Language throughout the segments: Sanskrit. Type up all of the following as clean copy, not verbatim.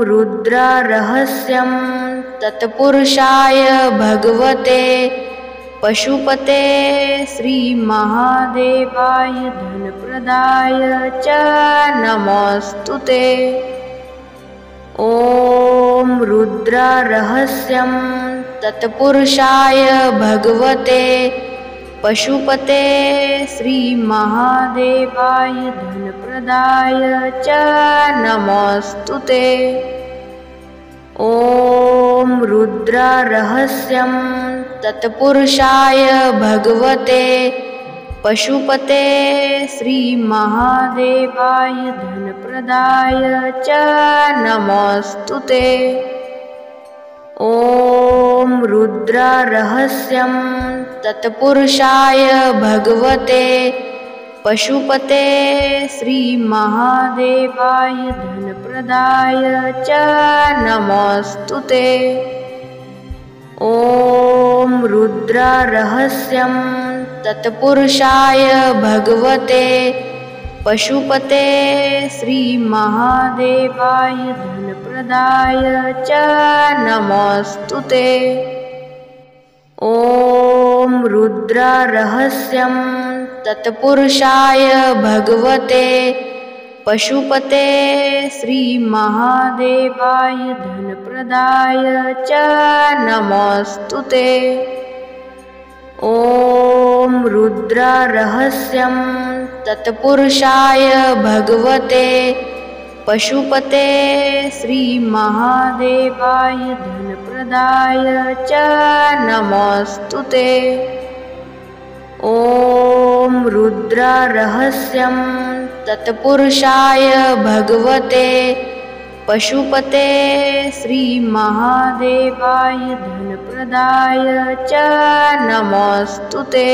रुद्ररहस्यं तत्पुरुषाय भगवते पशुपते श्रीमहादेवाय धनप्रदाय च नमोऽस्तुते। ॐ रुद्ररहस्यं तत्पुरुषाय भगवते पशुपते श्रीमहादेवाय धनप्रदाय च नमोऽस्तुते। ॐ रुद्ररहस्यं तत्पुरुषाय भगवते पशुपते श्रीमहादेवाय धनप्रदाय च नमोऽस्तुते। ॐ रुद्ररहस्यं तत्पुरुषाय भगवते पशुपते श्रीमहादेवाय धनप्रदाय च नमोऽस्तुते। ॐ रुद्ररहस्यं तत्पुरुषाय भगवते पशुपते श्रीमहादेवाय धनप्रदाय च नमोऽस्तुते। ॐ रुद्ररहस्यं तत्पुरुषाय भगवते पशुपते श्रीमहादेवाय धनप्रदाय च नमोऽस्तुते। ॐ रुद्ररहस्यं तत्पुरुषाय भगवते पशुपते श्रीमहादेवाय धनप्रदाय च नमोऽस्तुते। ॐ रुद्ररहस्यं तत्पुरुषाय भगवते पशुपते श्रीमहादेवाय धनप्रदाय च नमोऽस्तुते।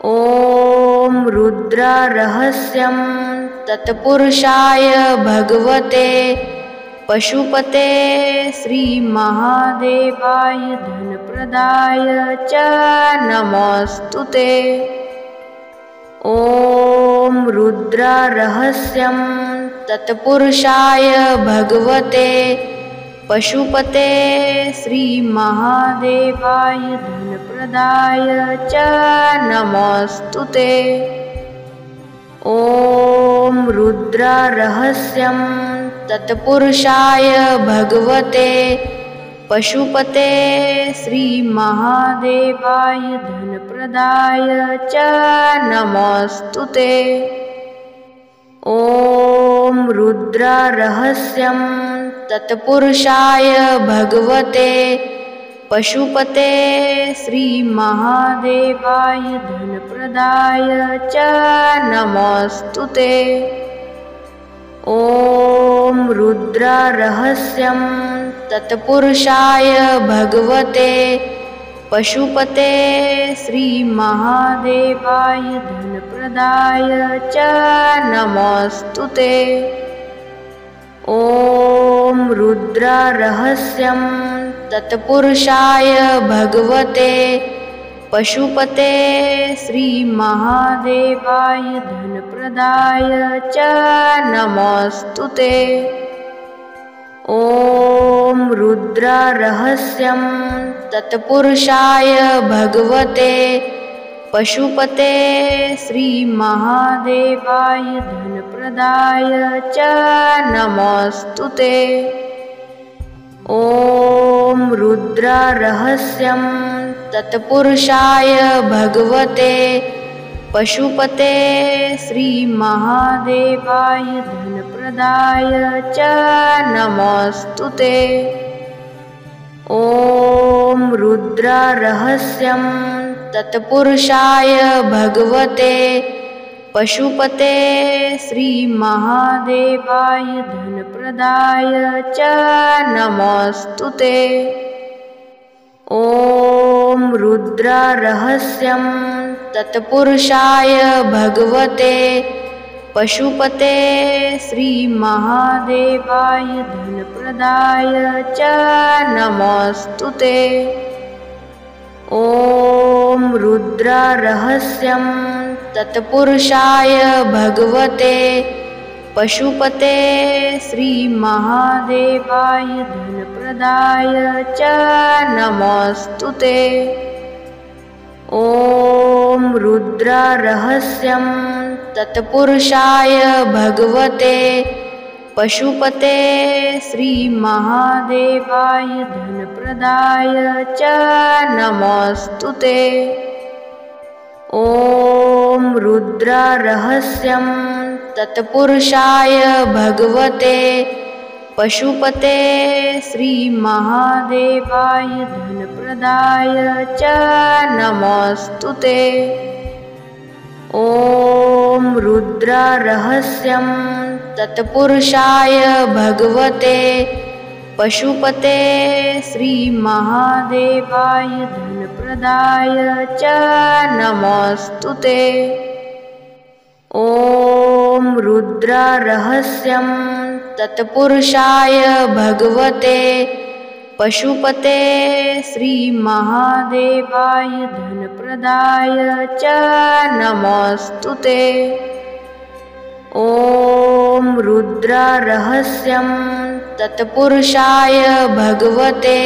ॐ रुद्ररहस्यं तत्पुरुषाय भगवते पशुपते श्रीमहादेवाय धनप्रदाय च नमोऽस्तुते। ॐ रुद्ररहस्यं तत्पुरुषाय भगवते पशुपते श्रीमहादेवाय धनप्रदाय च नमोऽस्तुते। ॐ रुद्ररहस्यं तत्पुरुषाय भगवते पशुपते श्रीमहादेवाय धनप्रदाय च नमोऽस्तुते। ॐ रुद्ररहस्यं तत्पुरुषाय भगवते पशुपते श्रीमहादेवाय धनप्रदाय च नमोऽस्तुते। ॐ रुद्ररहस्यं तत्पुरुषाय भगवते पशुपते श्रीमहादेवाय धनप्रदाय च नमोऽस्तुते। ॐ रुद्ररहस्यं तत्पुरुषाय भगवते पशुपते श्रीमहादेवाय धनप्रदाय च नमोऽस्तुते। ॐ रुद्ररहस्यं तत्पुरुषाय भगवते पशुपते श्रीमहादेवाय धनप्रदाय च नमोऽस्तुते। ॐ रुद्ररहस्यं तत्पुरुषाय भगवते पशुपते श्रीमहादेवाय धनप्रदाय च नमोऽस्तुते। ॐ रुद्ररहस्यं तत्पुरुषाय भगवते पशुपते श्रीमहादेवाय धनप्रदाय च नमोऽस्तुते। ॐ रुद्ररहस्यं तत्पुरुषाय भगवते पशुपते श्रीमहादेवाय धनप्रदाय च नमोऽस्तुते। ॐ रुद्ररहस्यं तत्पुरुषाय भगवते पशुपते श्रीमहादेवाय धनप्रदाय च नमोऽस्तुते। ॐ रुद्ररहस्यं तत्पुरुषाय भगवते पशुपते श्रीमहादेवाय धनप्रदाय च नमोऽस्तुते। ॐ रुद्ररहस्यं तत्पुरुषाय भगवते पशुपते श्रीमहादेवाय धनप्रदाय च नमोऽस्तुते। ॐ रुद्ररहस्यं तत्पुरुषाय भगवते पशुपते श्रीमहादेवाय धनप्रदाय च नमोऽस्तुते। ॐ रुद्ररहस्यं तत्पुरुषाय भगवते पशुपते श्रीमहादेवाय धनप्रदाय च नमोऽस्तुते। ॐ रुद्ररहस्यं तत्पुरुषाय भगवते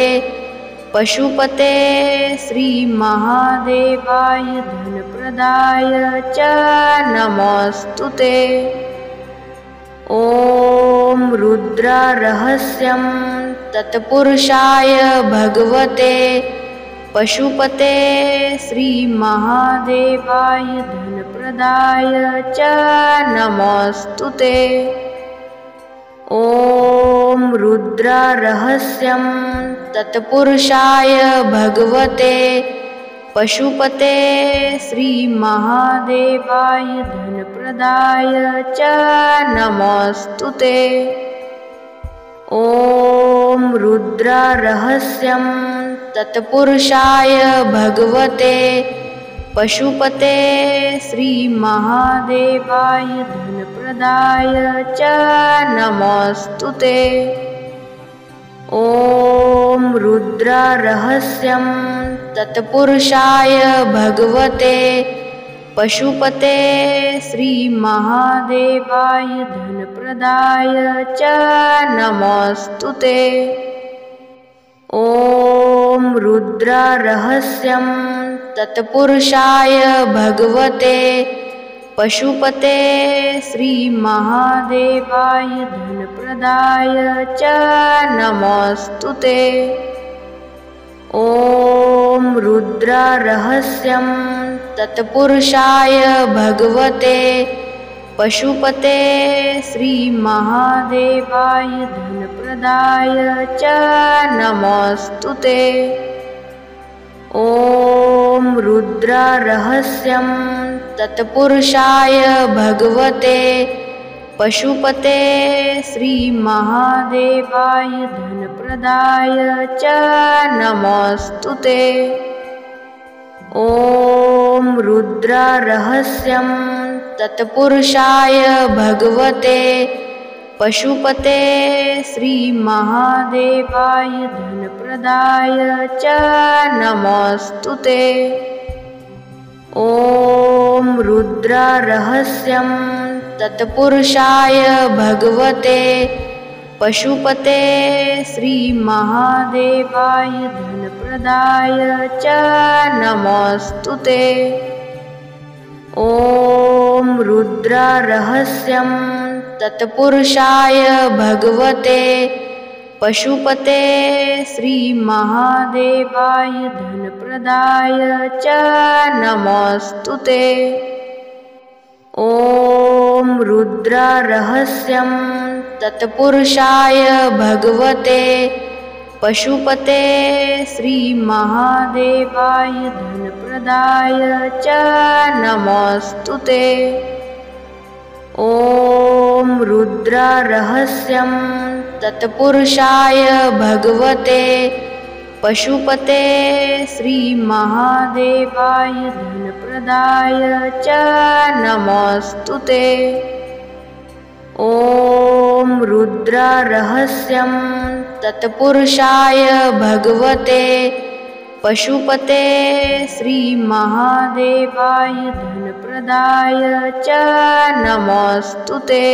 पशुपते श्रीमहादेवाय धनप्रदाय च नमोऽस्तुते। ॐ रुद्ररहस्यं तत्पुरुषाय भगवते पशुपते श्रीमहादेवाय धनप्रदाय च नमोऽस्तुते। ॐ रुद्ररहस्यं तत्पुरुषाय भगवते पशुपते श्रीमहादेवाय धनप्रदाय च नमोऽस्तुते। ॐ रुद्ररहस्यं तत्पुरुषाय भगवते पशुपते श्रीमहादेवाय धनप्रदाय च नमोऽस्तुते। ॐ रुद्ररहस्यं तत्पुरुषाय भगवते पशुपते श्रीमहादेवाय धनप्रदाय च नमोऽस्तुते। ॐ रुद्ररहस्यं तत्पुरुषाय भगवते पशुपते श्रीमहादेवाय धनप्रदाय च नमोऽस्तुते। ॐ रुद्ररहस्यं तत्पुरुषाय भगवते पशुपते श्रीमहादेवाय धनप्रदाय च नमोऽस्तुते। ॐ रुद्ररहस्यं तत्पुरुषाय भगवते पशुपते श्रीमहादेवाय धनप्रदाय च नमोऽस्तुते। ॐ रुद्ररहस्यं तत्पुरुषाय भगवते पशुपते श्रीमहादेवाय धनप्रदाय च नमोऽस्तुते। ॐ रुद्ररहस्यं तत्पुरुषाय भगवते पशुपते श्रीमहादेवाय धनप्रदाय च नमोऽस्तुते। ॐ रुद्ररहस्यं तत्पुरुषाय भगवते पशुपते श्रीमहादेवाय धनप्रदाय च नमोऽस्तुते। ॐ रुद्ररहस्यं तत्पुरुषाय भगवते पशुपते श्रीमहादेवाय धनप्रदाय च नमोऽस्तुते। ॐ रुद्ररहस्यं तत्पुरुषाय भगवते पशुपते श्रीमहादेवाय धनप्रदाय च नमोऽस्तुते। ॐ रुद्ररहस्यं तत्पुरुषाय भगवते पशुपते श्रीमहादेवाय धनप्रदाय च नमोऽस्तुते।